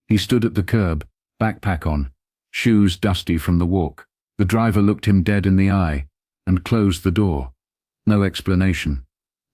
He stood at the curb, backpack on, shoes dusty from the walk. The driver looked him dead in the eye and closed the door. No explanation.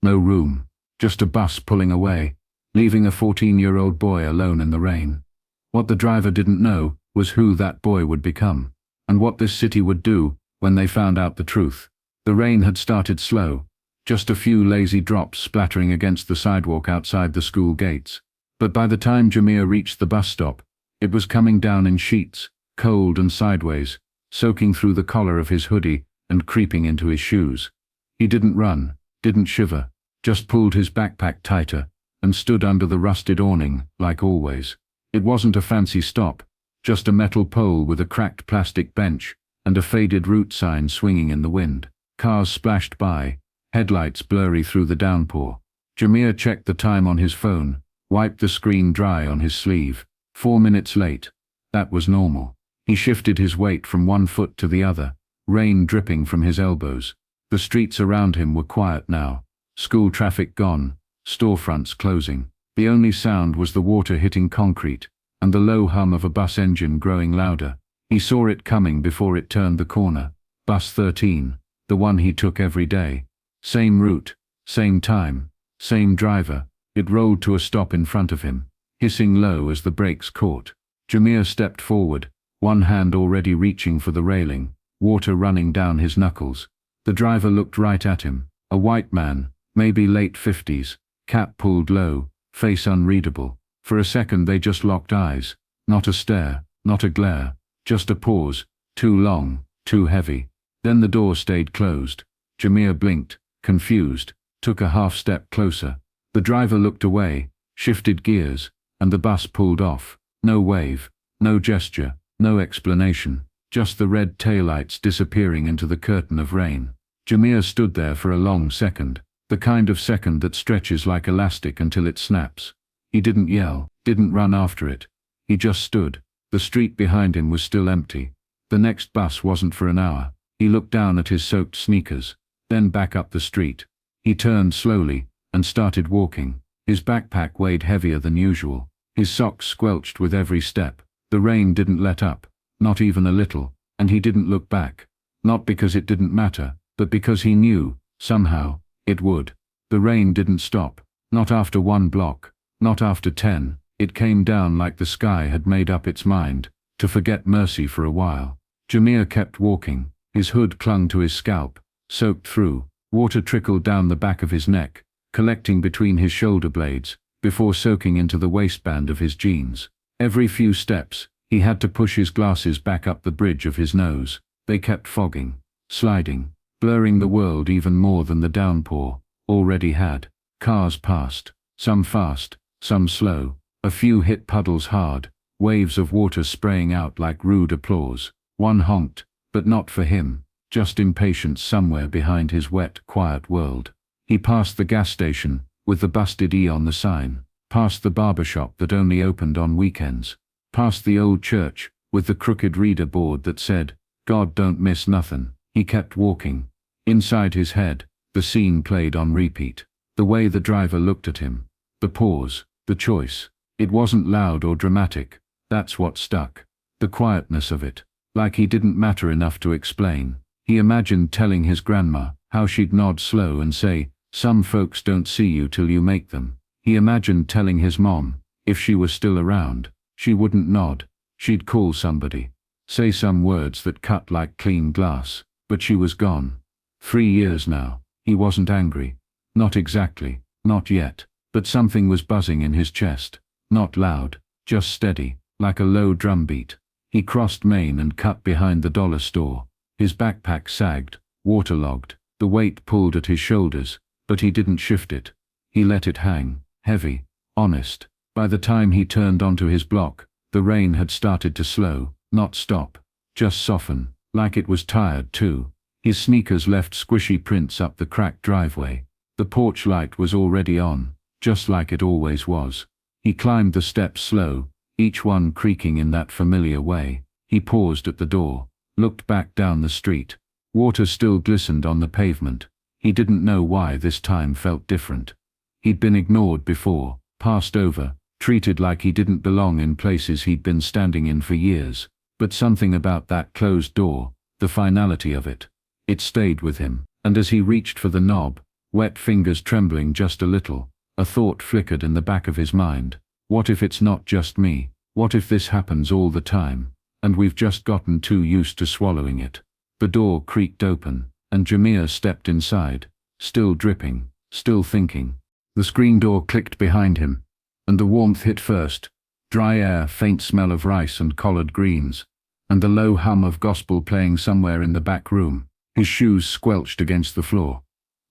No room. Just a bus pulling away, leaving a 14-year-old boy alone in the rain. What the driver didn't know was who that boy would become, and what this city would do when they found out the truth. The rain had started slow, just a few lazy drops splattering against the sidewalk outside the school gates. But by the time Jamir reached the bus stop, it was coming down in sheets, cold and sideways, soaking through the collar of his hoodie and creeping into his shoes. He didn't run, didn't shiver, just pulled his backpack tighter and stood under the rusted awning, like always. It wasn't a fancy stop, just a metal pole with a cracked plastic bench and a faded route sign swinging in the wind. Cars splashed by, headlights blurry through the downpour. Jamir checked the time on his phone, wiped the screen dry on his sleeve. 4 minutes late. That was normal. He shifted his weight from one foot to the other, rain dripping from his elbows. The streets around him were quiet now. School traffic gone, storefronts closing. The only sound was the water hitting concrete, and the low hum of a bus engine growing louder. He saw it coming before it turned the corner. Bus 13, the one he took every day. Same route, same time, same driver. It rolled to a stop in front of him, hissing low as the brakes caught. Jamir stepped forward, one hand already reaching for the railing, water running down his knuckles. The driver looked right at him, a white man, maybe late 50s, cap pulled low, face unreadable. For a second they just locked eyes, not a stare, not a glare, just a pause, too long, too heavy. Then the door stayed closed. Jamir blinked, confused, took a half step closer. The driver looked away, shifted gears, and the bus pulled off. No wave, no gesture, no explanation, just the red taillights disappearing into the curtain of rain. Jamir stood there for a long second, the kind of second that stretches like elastic until it snaps. He didn't yell, didn't run after it. He just stood. The street behind him was still empty. The next bus wasn't for an hour. He looked down at his soaked sneakers, then back up the street. He turned slowly and started walking. His backpack weighed heavier than usual. His socks squelched with every step. The rain didn't let up, not even a little, and he didn't look back. Not because it didn't matter, but because he knew, somehow, it would. The rain didn't stop, not after 1 block, not after 10. It came down like the sky had made up its mind to forget mercy for a while. Jamir kept walking. His hood clung to his scalp, soaked through. Water trickled down the back of his neck, collecting between his shoulder blades, before soaking into the waistband of his jeans. Every few steps, he had to push his glasses back up the bridge of his nose. They kept fogging, sliding, blurring the world even more than the downpour already had. Cars passed, some fast, some slow. A few hit puddles hard, waves of water spraying out like rude applause. One honked, but not for him, just impatience somewhere behind his wet, quiet world. He passed the gas station, with the busted E on the sign, past the barber shop that only opened on weekends, past the old church, with the crooked reader board that said, "God don't miss nothin'." He kept walking. Inside his head, the scene played on repeat. The way the driver looked at him, the pause, the choice. It wasn't loud or dramatic, that's what stuck. The quietness of it, like he didn't matter enough to explain. He imagined telling his grandma, how she'd nod slow and say, "Some folks don't see you till you make them." He imagined telling his mom, if she was still around, she wouldn't nod, she'd call somebody, say some words that cut like clean glass. But she was gone. 3 years now. He wasn't angry. Not exactly, not yet, but something was buzzing in his chest. Not loud, just steady, like a low drum beat. He crossed Main and cut behind the dollar store. His backpack sagged, waterlogged. The weight pulled at his shoulders, but he didn't shift it. He let it hang, heavy, honest. By the time he turned onto his block, the rain had started to slow, not stop, just soften, like it was tired too. His sneakers left squishy prints up the cracked driveway. The porch light was already on, just like it always was. He climbed the steps slow, each one creaking in that familiar way. He paused at the door, looked back down the street. Water still glistened on the pavement. He didn't know why this time felt different. He'd been ignored before, passed over, treated like he didn't belong in places he'd been standing in for years. But something about that closed door, the finality of it, it stayed with him. And as he reached for the knob, wet fingers trembling just a little, a thought flickered in the back of his mind. What if it's not just me? What if this happens all the time, and we've just gotten too used to swallowing it? The door creaked open, and Jamir stepped inside, still dripping, still thinking. The screen door clicked behind him, and the warmth hit first. Dry air, faint smell of rice and collard greens, and the low hum of gospel playing somewhere in the back room. His shoes squelched against the floor.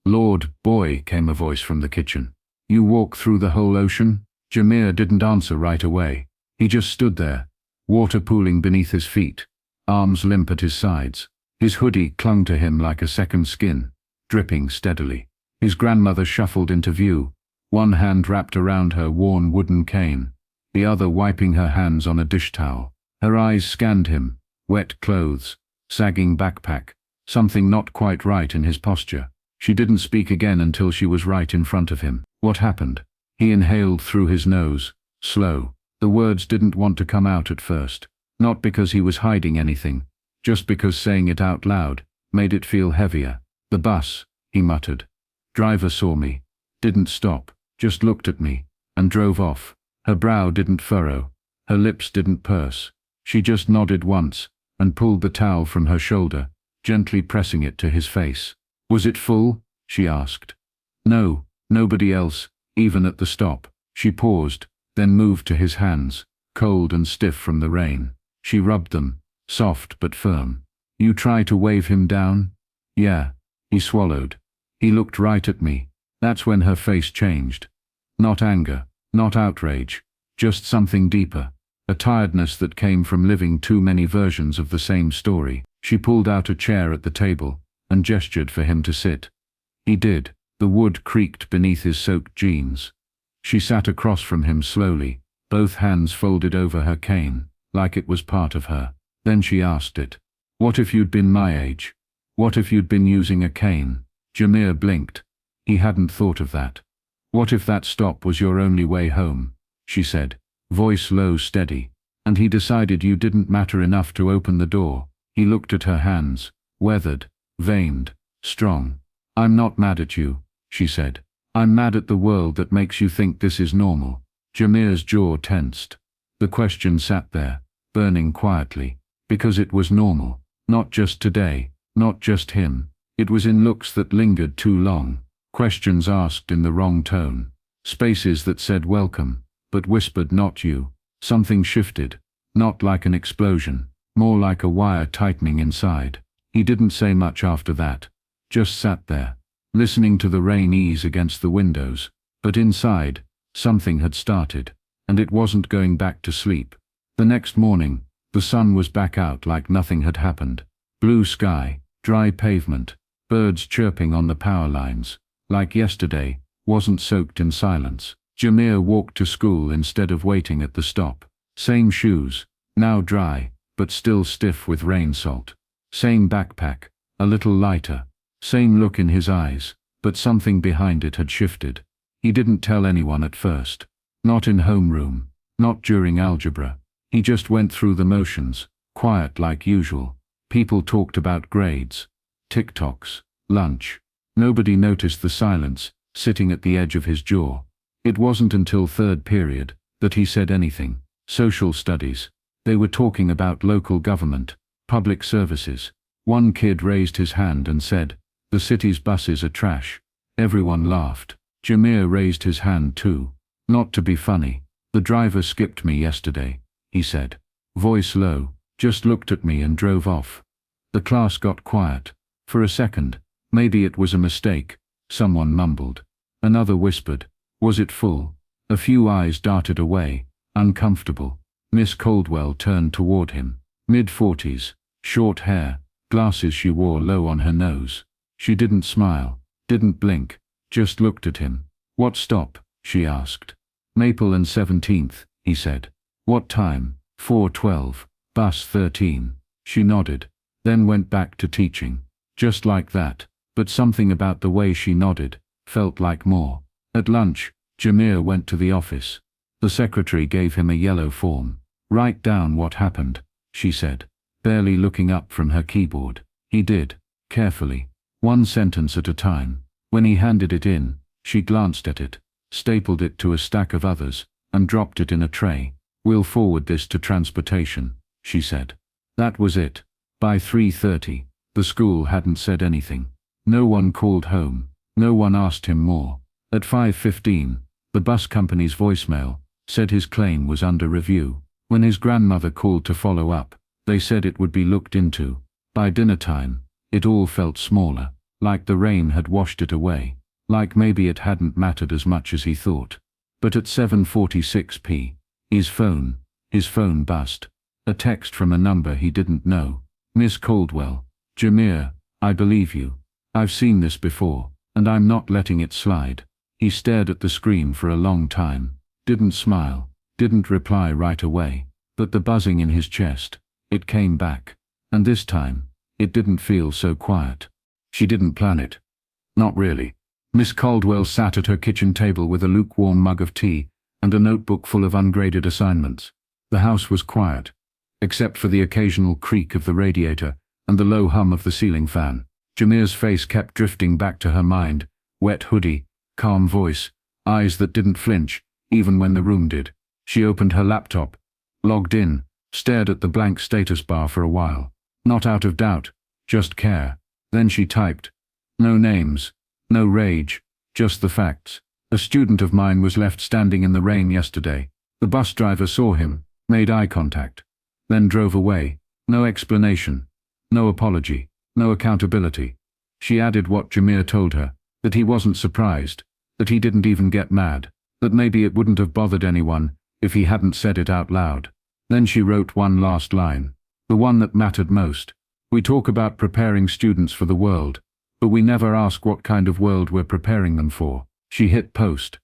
"Lord, boy," came a voice from the kitchen. "You walk through the whole ocean?" Jamir didn't answer right away. He just stood there, water pooling beneath his feet, arms limp at his sides. His hoodie clung to him like a second skin, dripping steadily. His grandmother shuffled into view, one hand wrapped around her worn wooden cane, the other wiping her hands on a dish towel. Her eyes scanned him, wet clothes, sagging backpack, something not quite right in his posture. She didn't speak again until she was right in front of him. What happened? He inhaled through his nose, slow. The words didn't want to come out at first, not because he was hiding anything, just because saying it out loud made it feel heavier. "The bus," he muttered. "Driver saw me, didn't stop, just looked at me, and drove off." Her brow didn't furrow, her lips didn't purse. She just nodded once, and pulled the towel from her shoulder, gently pressing it to his face. "Was it full?" she asked. "No, nobody else, even at the stop." She paused, then moved to his hands, cold and stiff from the rain. She rubbed them, soft but firm. "You try to wave him down?" "Yeah." He swallowed. He looked right at me. That's when her face changed. Not anger, not outrage, just something deeper. A tiredness that came from living too many versions of the same story. She pulled out a chair at the table, and gestured for him to sit. He did. The wood creaked beneath his soaked jeans. She sat across from him slowly, both hands folded over her cane, like it was part of her. Then she asked it. "What if you'd been my age? What if you'd been using a cane?" Jamir blinked. He hadn't thought of that. "What if that stop was your only way home?" she said, voice low, steady. "And he decided you didn't matter enough to open the door." He looked at her hands, weathered, veined, strong. "I'm not mad at you," she said. "I'm mad at the world that makes you think this is normal." Jamir's jaw tensed. The question sat there, burning quietly, because it was normal. Not just today, not just him. It was in looks that lingered too long, questions asked in the wrong tone, spaces that said welcome, but whispered not you. Something shifted, not like an explosion, more like a wire tightening inside. He didn't say much after that, just sat there, listening to the rain ease against the windows. But inside, something had started, and it wasn't going back to sleep. The next morning, the sun was back out like nothing had happened. Blue sky, dry pavement, birds chirping on the power lines, like yesterday, wasn't soaked in silence. Jamir walked to school instead of waiting at the stop. Same shoes, now dry, but still stiff with rain salt. Same backpack, a little lighter. Same look in his eyes, but something behind it had shifted. He didn't tell anyone at first. Not in homeroom, not during algebra. He just went through the motions, quiet like usual. People talked about grades, TikToks, lunch. Nobody noticed the silence, sitting at the edge of his jaw. It wasn't until third period that he said anything. Social studies. They were talking about local government, public services. One kid raised his hand and said, "The city's buses are trash." Everyone laughed. Jamir raised his hand too. "Not to be funny. The driver skipped me yesterday," he said. Voice low, just looked at me and drove off. The class got quiet. For a second, maybe it was a mistake, someone mumbled. Another whispered, "Was it full?" A few eyes darted away, uncomfortable. Miss Caldwell turned toward him. Mid-40s, short hair, glasses she wore low on her nose. She didn't smile, didn't blink, just looked at him. "What stop?" she asked. "Maple and 17th, he said. "What time?" 4:12. "Bus 13. She nodded, then went back to teaching. Just like that, but something about the way she nodded felt like more. At lunch, Jamir went to the office. The secretary gave him a yellow form. "Write down what happened," she said, barely looking up from her keyboard. He did, carefully, one sentence at a time. When he handed it in, she glanced at it, stapled it to a stack of others, and dropped it in a tray. "We'll forward this to transportation," she said. That was it. By 3:30, the school hadn't said anything. No one called home. No one asked him more. At 5:15, the bus company's voicemail said his claim was under review. When his grandmother called to follow up, they said it would be looked into. By dinner time, it all felt smaller, like the rain had washed it away, like maybe it hadn't mattered as much as he thought. But at 7:46 p, his phone buzzed. A text from a number he didn't know. "Miss Caldwell, Jamir, I believe you. I've seen this before, and I'm not letting it slide." He stared at the screen for a long time, didn't smile, didn't reply right away, but the buzzing in his chest, it came back. And this time, it didn't feel so quiet. She didn't plan it. Not really. Miss Caldwell sat at her kitchen table with a lukewarm mug of tea and a notebook full of ungraded assignments. The house was quiet, except for the occasional creak of the radiator and the low hum of the ceiling fan. Jamir's face kept drifting back to her mind, wet hoodie, calm voice, eyes that didn't flinch, even when the room did. She opened her laptop, logged in, stared at the blank status bar for a while. Not out of doubt, just care. Then she typed. "No names, no rage, just the facts. A student of mine was left standing in the rain yesterday. The bus driver saw him, made eye contact, then drove away. No explanation, no apology, no accountability." She added what Jamir told her, that he wasn't surprised, that he didn't even get mad, that maybe it wouldn't have bothered anyone if he hadn't said it out loud. Then she wrote one last line, the one that mattered most. "We talk about preparing students for the world, but we never ask what kind of world we're preparing them for." She hit post,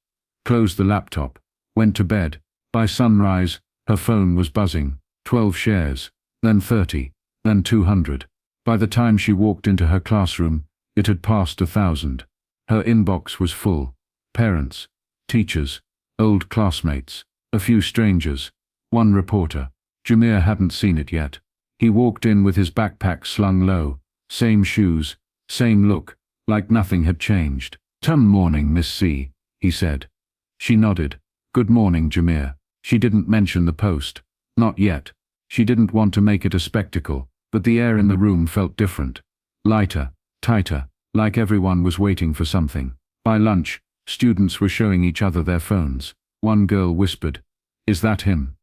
closed the laptop, went to bed. By sunrise, her phone was buzzing. 12 shares, then 30, then 200. By the time she walked into her classroom, it had passed 1,000. Her inbox was full. Parents, teachers, old classmates, a few strangers, one reporter. Jamir hadn't seen it yet. He walked in with his backpack slung low, same shoes, same look, like nothing had changed. "Morning, Miss C," he said. She nodded. "Good morning, Jamir." She didn't mention the post. Not yet. She didn't want to make it a spectacle, but the air in the room felt different. Lighter, tighter, like everyone was waiting for something. By lunch, students were showing each other their phones. One girl whispered, "Is that him?"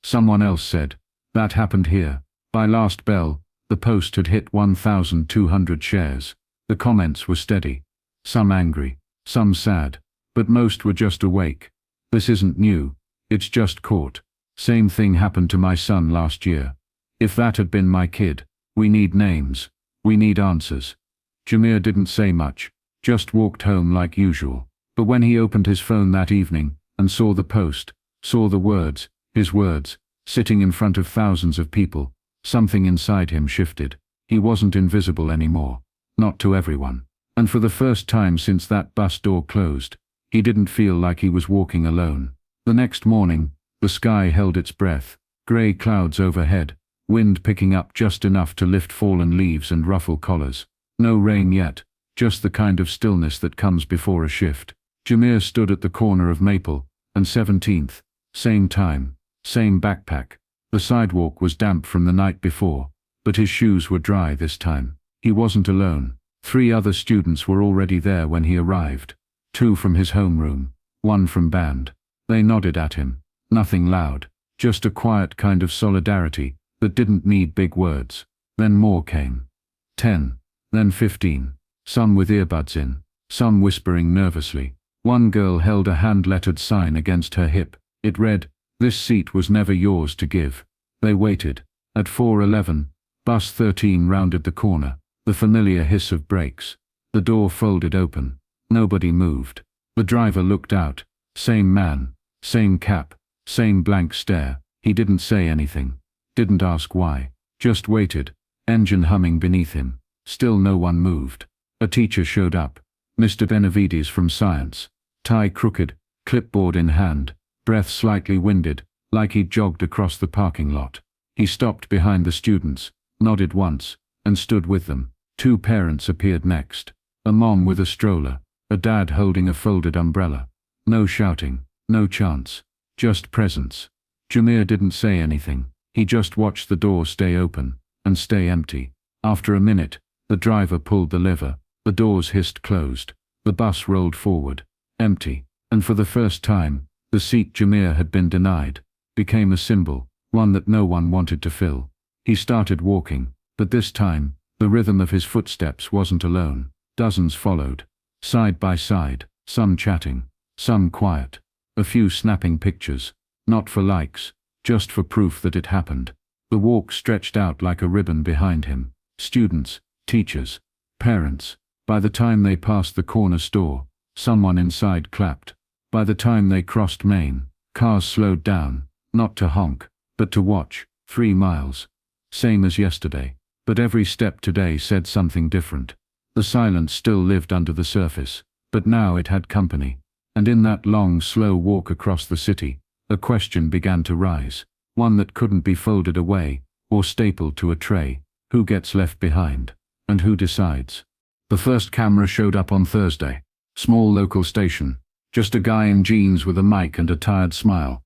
Someone else said, "That happened here." By last bell, the post had hit 1,200 shares. The comments were steady. Some angry, some sad, but most were just awake. "This isn't new, it's just caught. Same thing happened to my son last year. If that had been my kid, we need names, we need answers." Jamir didn't say much, just walked home like usual. But when he opened his phone that evening and saw the post, saw the words, his words, sitting in front of thousands of people, something inside him shifted. He wasn't invisible anymore, not to everyone. And for the first time since that bus door closed, he didn't feel like he was walking alone. The next morning, the sky held its breath, grey clouds overhead, wind picking up just enough to lift fallen leaves and ruffle collars. No rain yet, just the kind of stillness that comes before a shift. Jamir stood at the corner of Maple and 17th, same time, same backpack. The sidewalk was damp from the night before, but his shoes were dry this time. He wasn't alone. 3 other students were already there when he arrived. 2 from his homeroom, 1 from band. They nodded at him. Nothing loud, just a quiet kind of solidarity that didn't need big words. Then more came. 10, then 15, some with earbuds in, some whispering nervously. One girl held a hand-lettered sign against her hip. It read, "This seat was never yours to give." They waited. At 4:11, bus 13 rounded the corner, the familiar hiss of brakes. The door folded open. Nobody moved. The driver looked out. Same man, same cap, same blank stare. He didn't say anything, didn't ask why, just waited, engine humming beneath him. Still no one moved. A teacher showed up, Mr. Benavides from science, tie crooked, clipboard in hand, breath slightly winded, like he'd jogged across the parking lot. He stopped behind the students, nodded once, and stood with them. Two parents appeared next. A mom with a stroller, a dad holding a folded umbrella. No shouting, no chants, just presence. Jamir didn't say anything. He just watched the door stay open, and stay empty. After a minute, the driver pulled the lever, the doors hissed closed. The bus rolled forward, empty, and for the first time, the seat Jamir had been denied became a symbol, one that no one wanted to fill. He started walking, but this time, the rhythm of his footsteps wasn't alone. Dozens followed, side by side, some chatting, some quiet, a few snapping pictures, not for likes, just for proof that it happened. The walk stretched out like a ribbon behind him. Students, teachers, parents. By the time they passed the corner store, someone inside clapped. By the time they crossed Main, cars slowed down, not to honk, but to watch. 3 miles. Same as yesterday, but every step today said something different. The silence still lived under the surface, but now it had company. And in that long, slow walk across the city, a question began to rise, one that couldn't be folded away, or stapled to a tray. Who gets left behind? And who decides? The first camera showed up on Thursday. Small local station. Just a guy in jeans with a mic and a tired smile,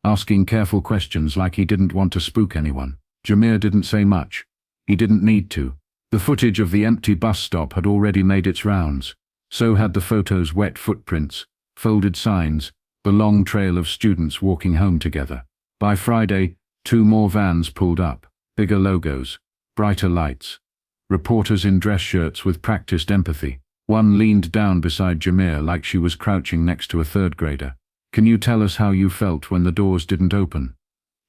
asking careful questions like he didn't want to spook anyone. Jamir didn't say much. He didn't need to. The footage of the empty bus stop had already made its rounds. So had the photos' wet footprints, folded signs, the long trail of students walking home together. By Friday, 2 more vans pulled up, bigger logos, brighter lights. Reporters in dress shirts with practiced empathy. One leaned down beside Jamir like she was crouching next to a third grader. "Can you tell us how you felt when the doors didn't open?"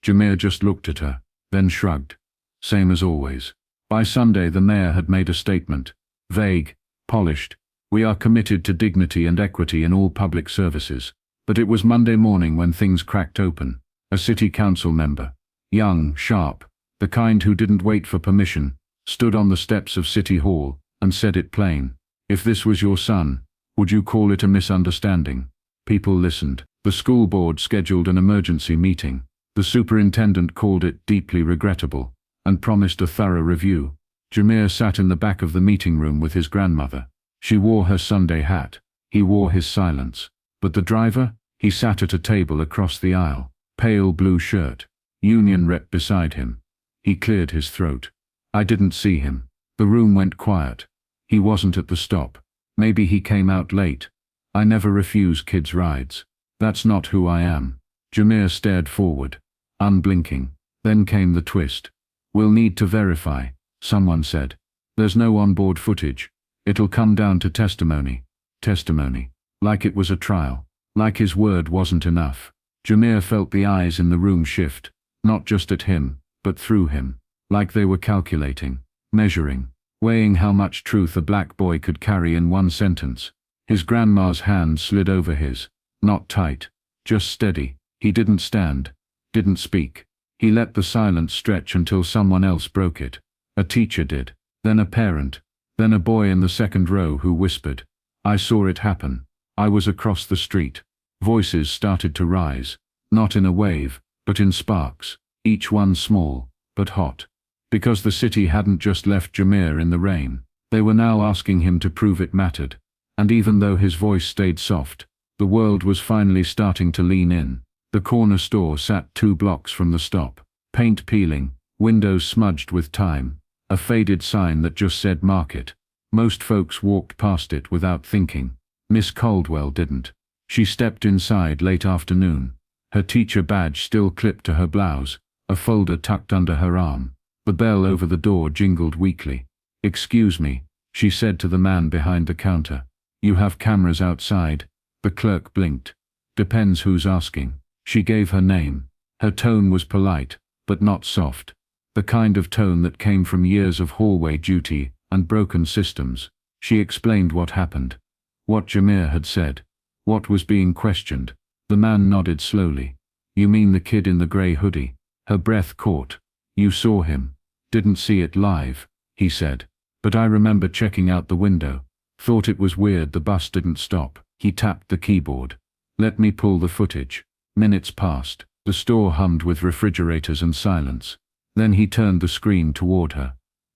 Jamir just looked at her, then shrugged. Same as always. By Sunday the mayor had made a statement. Vague, polished. "We are committed to dignity and equity in all public services." But it was Monday morning when things cracked open. A city council member, young, sharp, the kind who didn't wait for permission, stood on the steps of City Hall and said it plain. "If this was your son, would you call it a misunderstanding?" People listened. The school board scheduled an emergency meeting. The superintendent called it deeply regrettable and promised a thorough review. Jamir sat in the back of the meeting room with his grandmother. She wore her Sunday hat. He wore his silence. But the driver? He sat at a table across the aisle. Pale blue shirt. Union rep beside him. He cleared his throat. "I didn't see him." The room went quiet. He wasn't at the stop. Maybe he came out late. "I never refuse kids' rides. That's not who I am." Jamir stared forward, unblinking. Then came the twist. "We'll need to verify," someone said. "There's no onboard footage. It'll come down to testimony." Testimony. Like it was a trial. Like his word wasn't enough. Jamir felt the eyes in the room shift, not just at him, but through him. Like they were calculating, measuring, weighing how much truth a black boy could carry in one sentence. His grandma's hand slid over his. Not tight, just steady. He didn't stand, didn't speak. He let the silence stretch until someone else broke it. A teacher did, then a parent, then a boy in the second row who whispered, "I saw it happen. I was across the street." Voices started to rise, not in a wave, but in sparks, each one small, but hot. Because the city hadn't just left Jamir in the rain. They were now asking him to prove it mattered. And even though his voice stayed soft, the world was finally starting to lean in. The corner store sat 2 blocks from the stop. Paint peeling, windows smudged with time, a faded sign that just said market. Most folks walked past it without thinking. Miss Caldwell didn't. She stepped inside late afternoon, her teacher badge still clipped to her blouse, a folder tucked under her arm. The bell over the door jingled weakly. "Excuse me," she said to the man behind the counter. "You have cameras outside?" The clerk blinked. "Depends who's asking." She gave her name. Her tone was polite, but not soft. The kind of tone that came from years of hallway duty and broken systems. She explained what happened. What Jamir had said. What was being questioned. The man nodded slowly. "You mean the kid in the grey hoodie?" Her breath caught. "You saw him." "Didn't see it live," he said. "But I remember checking out the window. Thought it was weird the bus didn't stop." He tapped the keyboard. "Let me pull the footage." Minutes passed. The store hummed with refrigerators and silence. Then he turned the screen toward her.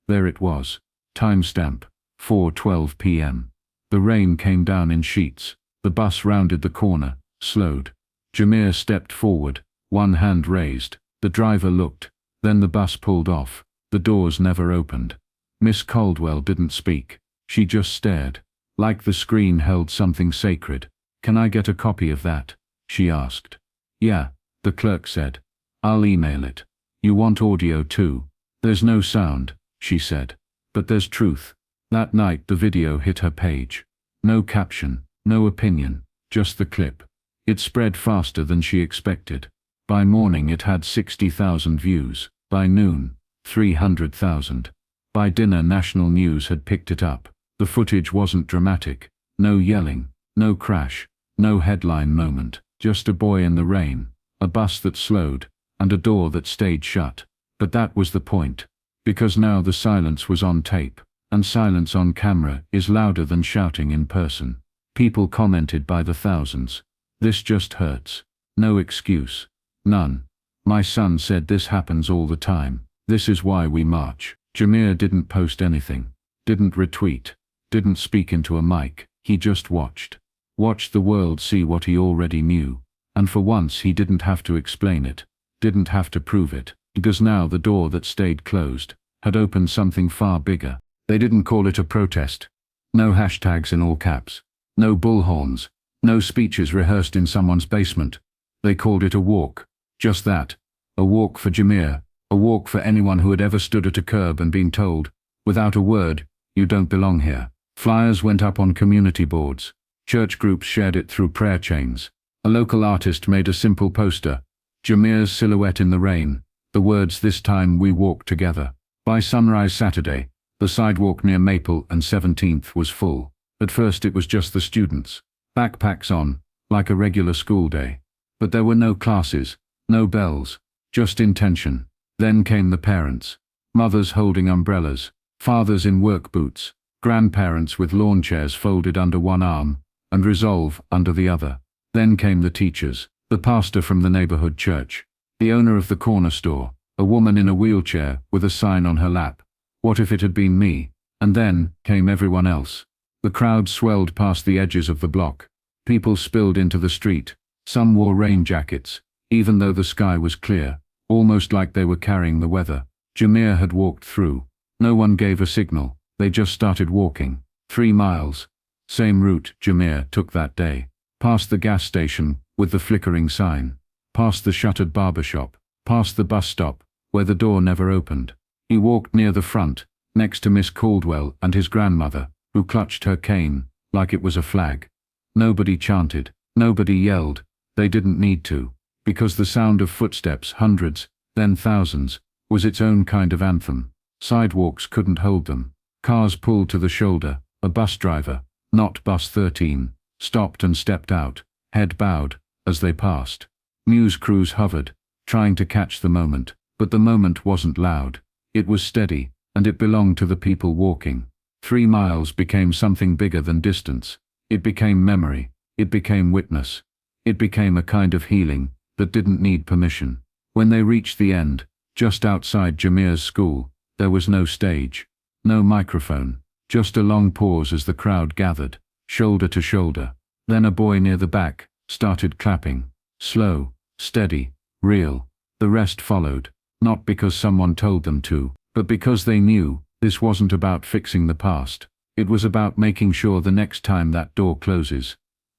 There it was. Timestamp, 4:12 p.m. The rain came down in sheets. The bus rounded the corner, slowed. Jamir stepped forward, one hand raised. The driver looked. Then the bus pulled off. The doors never opened. Miss Caldwell didn't speak. She just stared. Like the screen held something sacred. "Can I get a copy of that?" she asked. "Yeah," the clerk said. "I'll email it." "You want audio too?" "There's no sound," she said. "But there's truth." That night the video hit her page. No caption, no opinion, just the clip. It spread faster than she expected. By morning it had 60,000 views. By noon, 300,000. By dinner national news had picked it up. The footage wasn't dramatic. No yelling, no crash, no headline moment. Just a boy in the rain, a bus that slowed, and a door that stayed shut. But that was the point. Because now the silence was on tape, and silence on camera is louder than shouting in person. People commented by the thousands. "This just hurts." No excuse. None. "My son said this happens all the time. This is why we march." Jamir didn't post anything. Didn't retweet. Didn't speak into a mic. He just watched. Watched the world see what he already knew. And for once he didn't have to explain it. Didn't have to prove it. Because now the door that stayed closed had opened something far bigger. They didn't call it a protest. No hashtags in all caps. No bullhorns. No speeches rehearsed in someone's basement. They called it a walk. Just that. A walk for Jamir. A walk for anyone who had ever stood at a curb and been told, without a word, "You don't belong here." Flyers went up on community boards. Church groups shared it through prayer chains. A local artist made a simple poster. Jamir's silhouette in the rain. The words, "This time we walk together." By sunrise Saturday, the sidewalk near Maple and 17th was full. At first it was just the students. Backpacks on, like a regular school day. But there were no classes, no bells, just intention. Then came the parents. Mothers holding umbrellas, fathers in work boots, grandparents with lawn chairs folded under one arm, and resolve under the other. Then came the teachers, the pastor from the neighborhood church, the owner of the corner store, a woman in a wheelchair with a sign on her lap. What if it had been me? And then came everyone else. The crowd swelled past the edges of the block. People spilled into the street. Some wore rain jackets, even though the sky was clear, almost like they were carrying the weather. Jamir had walked through. No one gave a signal. They just started walking. 3 miles. Same route Jamir took that day. Past the gas station with the flickering sign. Past the shuttered barber shop. Past the bus stop, where the door never opened. He walked near the front, next to Miss Caldwell and his grandmother, who clutched her cane, like it was a flag. Nobody chanted. Nobody yelled. They didn't need to. Because the sound of footsteps, hundreds, then thousands, was its own kind of anthem. Sidewalks couldn't hold them. Cars pulled to the shoulder. A bus driver, not bus 13, stopped and stepped out, head bowed, as they passed. News crews hovered, trying to catch the moment, but the moment wasn't loud. It was steady, and it belonged to the people walking. 3 miles became something bigger than distance. It became memory. It became witness. It became a kind of healing that didn't need permission. When they reached the end, just outside Jamir's school, there was no stage, no microphone, just a long pause as the crowd gathered, shoulder to shoulder. Then a boy near the back started clapping. Slow, steady, real. The rest followed, not because someone told them to, but because they knew this wasn't about fixing the past. It was about making sure the next time that door closes,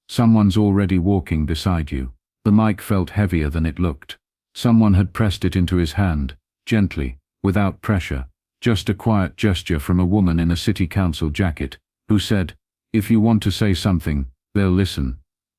someone's already walking beside you. The mic felt heavier than it looked. Someone had pressed it into his hand, gently, without pressure. Just a quiet gesture from a woman in a city council jacket, who said, "If you want to say something, they'll listen."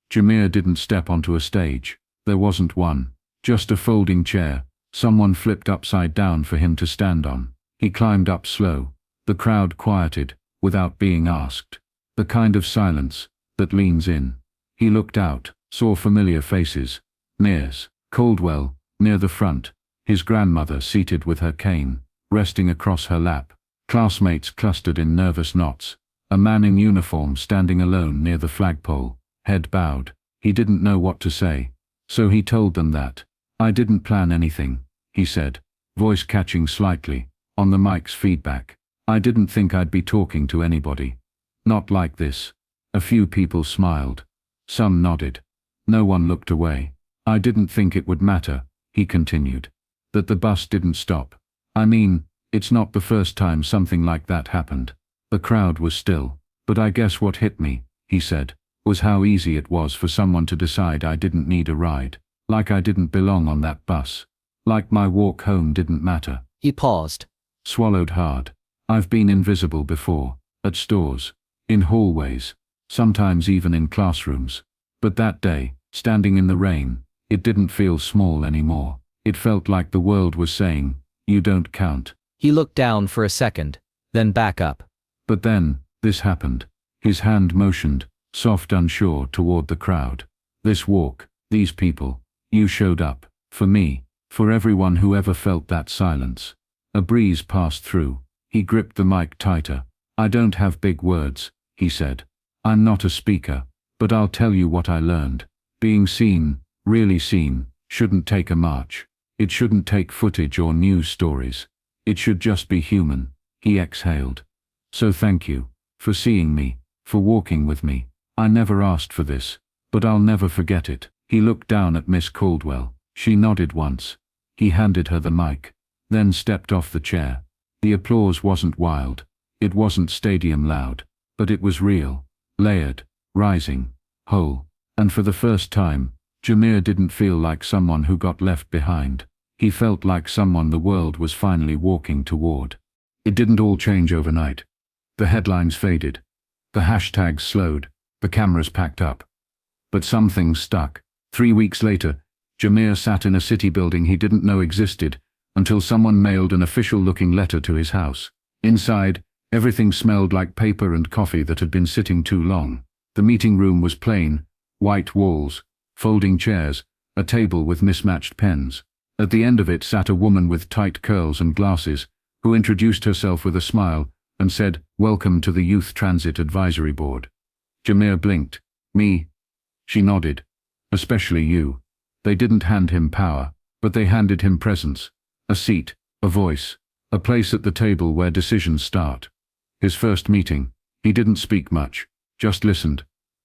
Jamir didn't step onto a stage. There wasn't one. Just a folding chair, someone flipped upside down for him to stand on. He climbed up slow. The crowd quieted, without being asked. The kind of silence that leans in. He looked out, saw familiar faces. Miss Caldwell, near the front, his grandmother seated with her cane, resting across her lap. Classmates clustered in nervous knots. A man in uniform standing alone near the flagpole, head bowed. He didn't know what to say. So he told them that. I didn't plan anything, he said, voice catching slightly on the mic's feedback. I didn't think I'd be talking to anybody. Not like this. A few people smiled. Some nodded. No one looked away. I didn't think it would matter, he continued. That the bus didn't stop. I mean, it's not the first time something like that happened. The crowd was still. But I guess what hit me, he said, was how easy it was for someone to decide I didn't need a ride. Like I didn't belong on that bus. Like my walk home didn't matter. He paused. Swallowed hard. I've been invisible before. At stores. In hallways. Sometimes even in classrooms. But that day, standing in the rain, it didn't feel small anymore. It felt like the world was saying, you don't count. He looked down for a second, then back up. But then, this happened. His hand motioned, soft unsure, toward the crowd. This walk, these people, you showed up. For me, for everyone who ever felt that silence. A breeze passed through. He gripped the mic tighter. I don't have big words, he said. I'm not a speaker, but I'll tell you what I learned. Being seen, really seen, shouldn't take a march. It shouldn't take footage or news stories. It should just be human. He exhaled. So thank you, for seeing me, for walking with me. I never asked for this, but I'll never forget it. He looked down at Miss Caldwell. She nodded once. He handed her the mic, then stepped off the chair. The applause wasn't wild. It wasn't stadium loud, but it was real, layered, rising, whole. And for the first time, Jamir didn't feel like someone who got left behind. He felt like someone the world was finally walking toward. It didn't all change overnight. The headlines faded. The hashtags slowed. The cameras packed up. But some things stuck. 3 weeks later, Jamir sat in a city building he didn't know existed until someone mailed an official-looking letter to his house. Inside, everything smelled like paper and coffee that had been sitting too long. The meeting room was plain, white walls, folding chairs, a table with mismatched pens. At the end of it sat a woman with tight curls and glasses, who introduced herself with a smile and said, "Welcome to the Youth Transit Advisory Board." Jamir blinked. "Me?" She nodded. "Especially you." They didn't hand him power, but they handed him presence. A seat, a voice, a place at the table where decisions start. His first meeting, he didn't speak much, just listened,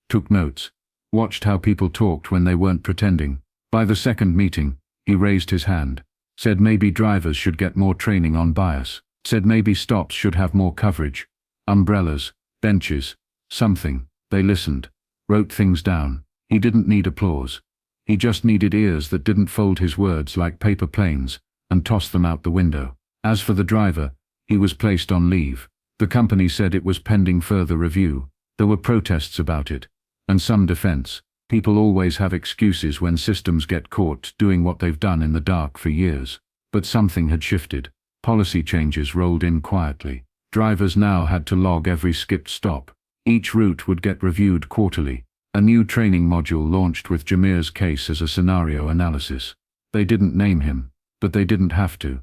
took notes, watched how people talked when they weren't pretending. By the second meeting, he raised his hand, said maybe drivers should get more training on bias, said maybe stops should have more coverage, umbrellas, benches, something. They listened, wrote things down. He didn't need applause. He just needed ears that didn't fold his words like paper planes and toss them out the window. As for the driver, he was placed on leave. The company said it was pending further review. There were protests about it, and some defense. People always have excuses when systems get caught doing what they've done in the dark for years. But something had shifted. Policy changes rolled in quietly. Drivers now had to log every skipped stop. Each route would get reviewed quarterly. A new training module launched with Jamir's case as a scenario analysis. They didn't name him, but they didn't have to.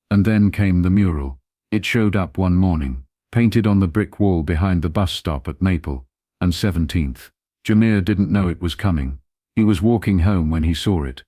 And then came the mural. It showed up one morning, painted on the brick wall behind the bus stop at Maple and 17th. Jamir didn't know it was coming. He was walking home when he saw it.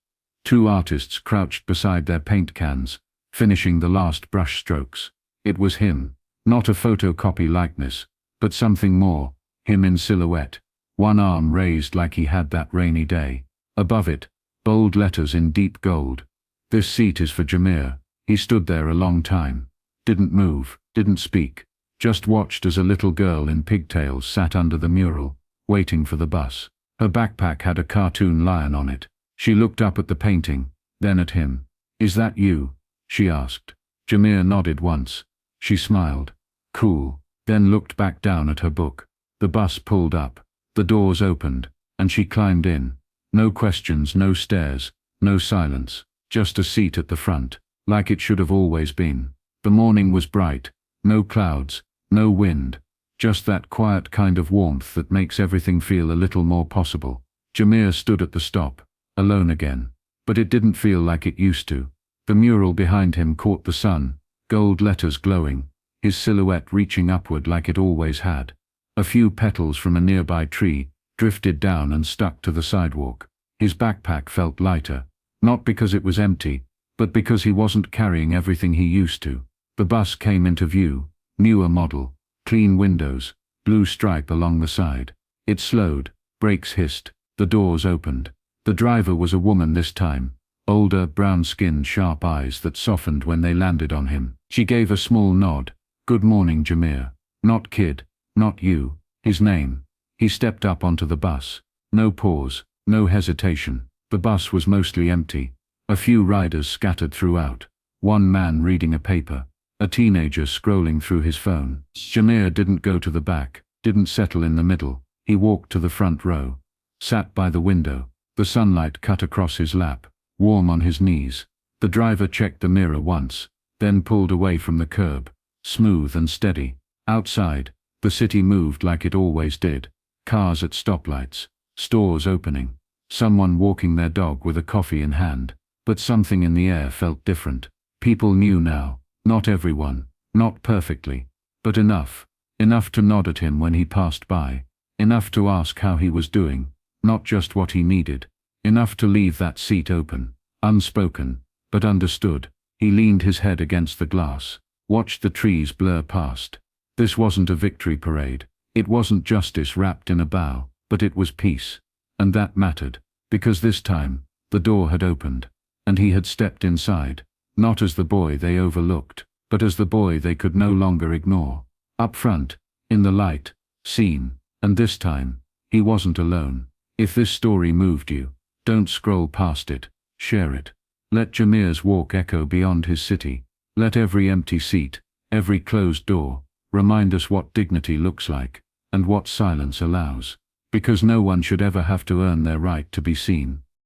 2 artists crouched beside their paint cans, finishing the last brush strokes. It was him, not a photocopy likeness, but something more, him in silhouette. One arm raised like he had that rainy day. Above it, bold letters in deep gold. "This seat is for Jamir." He stood there a long time. Didn't move, didn't speak. Just watched as a little girl in pigtails sat under the mural, waiting for the bus. Her backpack had a cartoon lion on it. She looked up at the painting, then at him. "Is that you?" she asked. Jamir nodded once. She smiled. "Cool," then looked back down at her book. The bus pulled up. The doors opened, and she climbed in. No questions, no stares, no silence. Just a seat at the front, like it should have always been. The morning was bright. No clouds, no wind. Just that quiet kind of warmth that makes everything feel a little more possible. Jamir stood at the stop, alone again. But it didn't feel like it used to. The mural behind him caught the sun, gold letters glowing, his silhouette reaching upward like it always had. A few petals from a nearby tree drifted down and stuck to the sidewalk. His backpack felt lighter, not because it was empty, but because he wasn't carrying everything he used to. The bus came into view, newer model, clean windows, blue stripe along the side. It slowed, brakes hissed, the doors opened. The driver was a woman this time, older, brown-skinned, sharp eyes that softened when they landed on him. She gave a small nod. "Good morning, Jamir. Not kid, not you." His name. He stepped up onto the bus. No pause, no hesitation. The bus was mostly empty. A few riders scattered throughout. One man reading a paper. A teenager scrolling through his phone. Jamir didn't go to the back, didn't settle in the middle. He walked to the front row. Sat by the window. The sunlight cut across his lap, warm on his knees. The driver checked the mirror once, then pulled away from the curb. Smooth and steady. Outside, the city moved like it always did. Cars at stoplights. Stores opening. Someone walking their dog with a coffee in hand. But something in the air felt different. People knew now. Not everyone. Not perfectly. But enough. Enough to nod at him when he passed by. Enough to ask how he was doing. Not just what he needed. Enough to leave that seat open. Unspoken, but understood. He leaned his head against the glass. Watched the trees blur past. This wasn't a victory parade. It wasn't justice wrapped in a bow, but it was peace. And that mattered, because this time, the door had opened, and he had stepped inside, not as the boy they overlooked, but as the boy they could no longer ignore. Up front, in the light, seen, and this time, he wasn't alone. If this story moved you, don't scroll past it, share it. Let Jamir's walk echo beyond his city. Let every empty seat, every closed door, remind us what dignity looks like, and what silence allows. Because no one should ever have to earn their right to be seen.